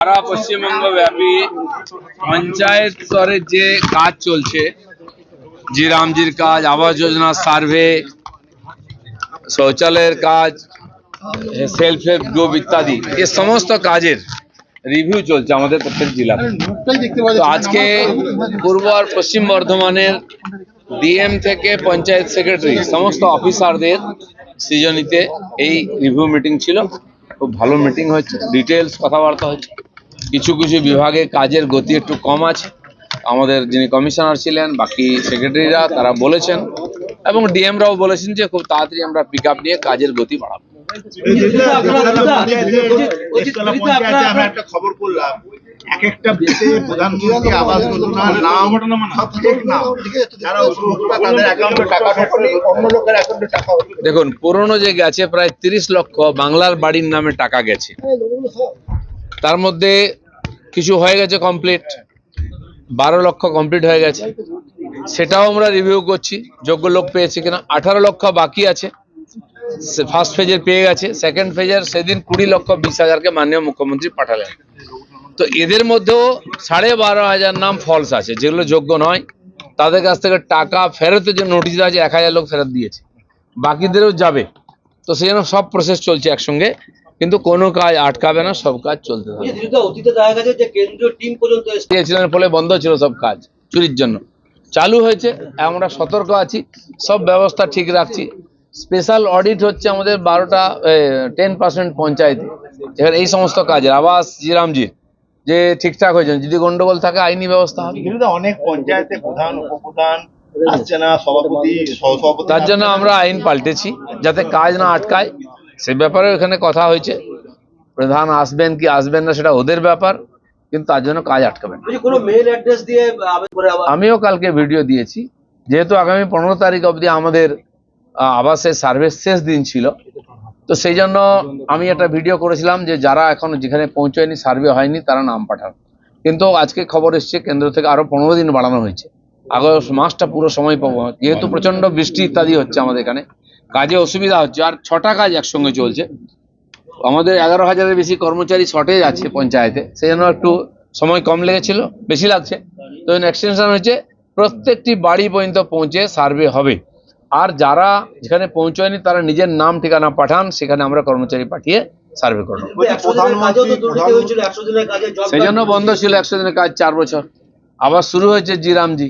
সারা পশ্চিমবঙ্গ ব্যাপী পঞ্চায়েত স্তরে যে কাজ চলছে, জি রামজির কাজ, আবাস যোজনা সার্ভে, শৌচালয়ের কাজ, সেলফ হেল্প গ্রুপ ইত্যাদি, এই সমস্ত কাজের রিভিউ চলছে আমাদের প্রত্যেক জেলাতে। তো আজকে পূর্ব আর পশ্চিম বর্ধমানের ডিএম থেকে পঞ্চায়েত সেক্রেটারি সমস্ত অফিসারদের সৃজনীতে এই রিভিউ মিটিং ছিল। খুব ভালো মিটিং হচ্ছে, ডিটেলস কথাবার্তা হচ্ছে। কিছু কিছু বিভাগে কাজের গতি একটু কম আছে, আমাদের যিনি কমিশনার ছিলেন, বাকি সেক্রেটারিরা তারা বলেছেন এবং ডিএমরাও বলেছেন যে খুব তাড়াতাড়ি আমরা পিক আপ নিয়ে কাজের গতি বাড়াবো। খবর করলাম এক একটা বুথে প্রধানমন্ত্রী আবাস যোজনার নাম তাদের অ্যাকাউন্টে টাকা ঢোকেনি, অন্য লোকের অ্যাকাউন্টে টাকা। দেখুন, পুরনো যে গেছে প্রায় 30 লক্ষ বাংলার বাড়ির নামে টাকা গেছে, তার মধ্যে কিছু হয়ে গেছে কমপ্লিট, 12 লক্ষ কমপ্লিট হয়ে গেছে, সেটাও আমরা রিভিউ করছি যোগ্য লোক পেয়েছে কিনা। 18 লক্ষ বাকি আছে, ফার্স্ট ফেজের পেয়ে গেছে, সেকেন্ড ফেজের সেদিন 20 লক্ষ 20,000কে মাননীয় মুখ্যমন্ত্রী পাঠালেন। তো এদের মধ্যেও 12,500 নাম ফলস আছে, যেগুলো যোগ্য নয়। তাদের কাছ থেকে টাকা ফেরতের যে নোটিশ আছে 1000 লোক ফেরত দিয়েছে, বাকিদেরও যাবে। তো সেই জন্য সব প্রসেস চলছে একসঙ্গে, কিন্তু কোনো কাজ আটকাবে না, সব কাজ চলতে থাকবে। ফলে বন্ধ ছিল সব কাজ চুরির জন্য, চালু হয়েছে। আমরা সতর্ক আছি, সব ব্যবস্থা ঠিক রাখছি। স্পেশাল অডিট হচ্ছে আমাদের 10% পঞ্চায়েতে, এখানে এই সমস্ত কাজের আবাস জিরামজির যে ঠিকঠাক হয়েছে। যদি গন্ডগোল থাকে আইনি ব্যবস্থা হবে। অনেক পঞ্চায়েতে প্রধান উপপ্রধান আসছে না, সভাপতি সহসভাপতি, তার জন্য আমরা আইন পাল্টেছি যাতে কাজ না আটকায়। সে ব্যাপারে এখানে কথা হয়েছে, প্রধান আসবেন কি আসবেন না সেটা ওদের ব্যাপার, কিন্তু তার জন্য কাজ আটকাবে না। আমিও কালকে ভিডিও দিয়েছি, যেহেতু আগামী 15 তারিখ অবধি আমাদের আবাসের সার্ভে শেষ দিন ছিল, তো সেই জন্য আমি একটা ভিডিও করেছিলাম যে যারা এখন যেখানে পৌঁছয়নি, সার্ভে হয়নি, তারা নাম পাঠান। কিন্তু আজকে খবর এসছে কেন্দ্র থেকে আরো 15 দিন বাড়ানো হয়েছে, আগস্ট মাসটা পুরো সময় পাবো। যেহেতু প্রচন্ড বৃষ্টি ইত্যাদি হচ্ছে আমাদের এখানে, কাজে অসুবিধা হচ্ছে, আর 6টা কাজ একসঙ্গে চলছে। আমাদের 11,000-এর বেশি কর্মচারী শর্টেজ আছে পঞ্চায়েতে, সেই জন্য একটু সময় কম লেগেছিল, বেশি লাগছে। তো এক্সটেনশন হয়েছে, প্রত্যেকটি বাড়ি পর্যন্ত পৌঁছে সার্ভে হবে। আর যারা যেখানে পৌঁছয়নি তারা নিজের নাম ঠিকানা পাঠান, সেখানে আমরা কর্মচারী পাঠিয়ে সার্ভে করব। সেই জন্য বন্ধ ছিল 100 দিনের কাজ 4 বছর। আবার শুরু হয়েছে জি রামজি,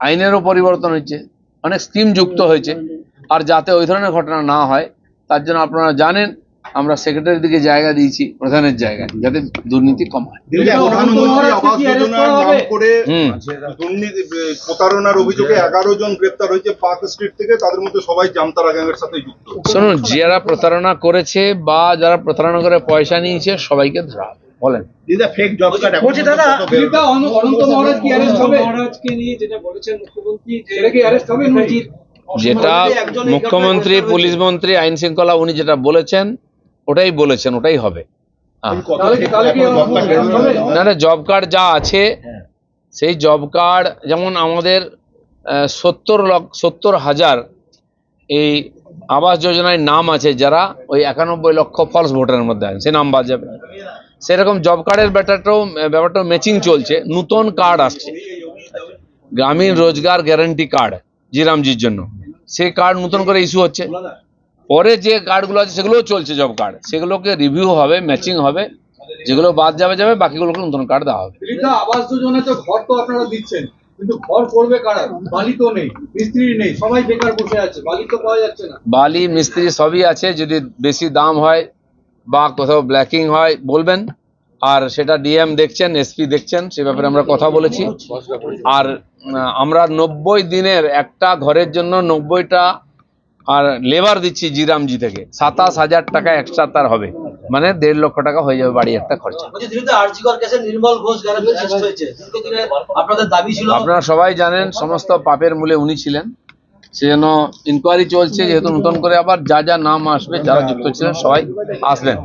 আইনেরও পরিবর্তন হয়েছে, অনেক স্কিম যুক্ত হয়েছে। আর যাতে ওই ধরনের ঘটনা না হয় তার জন্য আপনারা জানেন আমরা সেক্রেটারির দিকে জায়গা দিয়েছি, প্রধানের জায়গায়, যাতে দুর্নীতি কম হয়। প্রতারণার অভিযোগে 11 জন গ্রেপ্তার হয়েছে পার্ক স্ট্রিট থেকে, তাদের মধ্যে সবাই জামতারা গ্যাংয়ের সাথে যুক্ত। শুনুন, যারা প্রতারণা করেছে বা যারা প্রতারণা করে পয়সা নিয়েছে সবাইকে ধরা হবে। বলেন, ফেক জব কার্ড যেটা মুখ্যমন্ত্রী, পুলিশ মন্ত্রী, আইন শৃঙ্খলা উনি যেটা বলেছেন ওটাই বলেছেন, ওটাই হবে। না না, জব কার্ড যা আছে সেই জব কার্ড, যেমন আমাদের 70,000 এই আবাস যোজনায় নাম আছে, যারা ওই 91 লক্ষ ফলস ভোটারের মধ্যে আছে, সে নাম বাদ যাবে। সেরকম জব কার্ডের ব্যাপারটাও ম্যাচিং চলছে। নতুন কার্ড আসছে, গ্রামীণ রোজগার গ্যারান্টি কার্ড জি রামজির জন্য, সেই কার্ড নতুন করে ইস্যু হচ্ছে। পরে যে কার্ডগুলো আছে সেগুলোও চলছে জব কার্ড, সেগুলোকে রিভিউ হবে, ম্যাচিং হবে, যেগুলো বাদ যাবে বাকিগুলোকে নতুন কার্ড দেওয়া হবে। আবাস যোজনায় তো ঘর তো আপনারা দিচ্ছেন, কিন্তু ঘর করবে কারা? বালি তো নেই, মিস্ত্রি নেই, সবাই বেকার বসে আছে, বালি তো পাওয়া যাচ্ছে না। বালি মিস্ত্রি সবই আছে, যদি বেশি দাম হয় বা কোথাও ব্ল্যাকিং হয় বলবেন, আর সেটা ডিএম দেখছেন, এসপি দেখছেন, সে ব্যাপারে আমরা কথা বলেছি। আর আমরা 90 দিনের একটা ঘরের জন্য 90টা আর লেবার দিচ্ছি জিরামজি থেকে, 27,000 টাকা এক্সট্রা তার হবে, মানে 1.5 লক্ষ টাকা হয়ে যাবে বাড়ি একটা খরচা। আপনারা সবাই জানেন সমস্ত পাপের মূলে উনি ছিলেন, সেজন্য ইনকোয়ারি চলছে। যেহেতু নতুন করে আবার যা যা নাম আসবে, যারা যুক্ত ছিলেন সবাই আসবেন।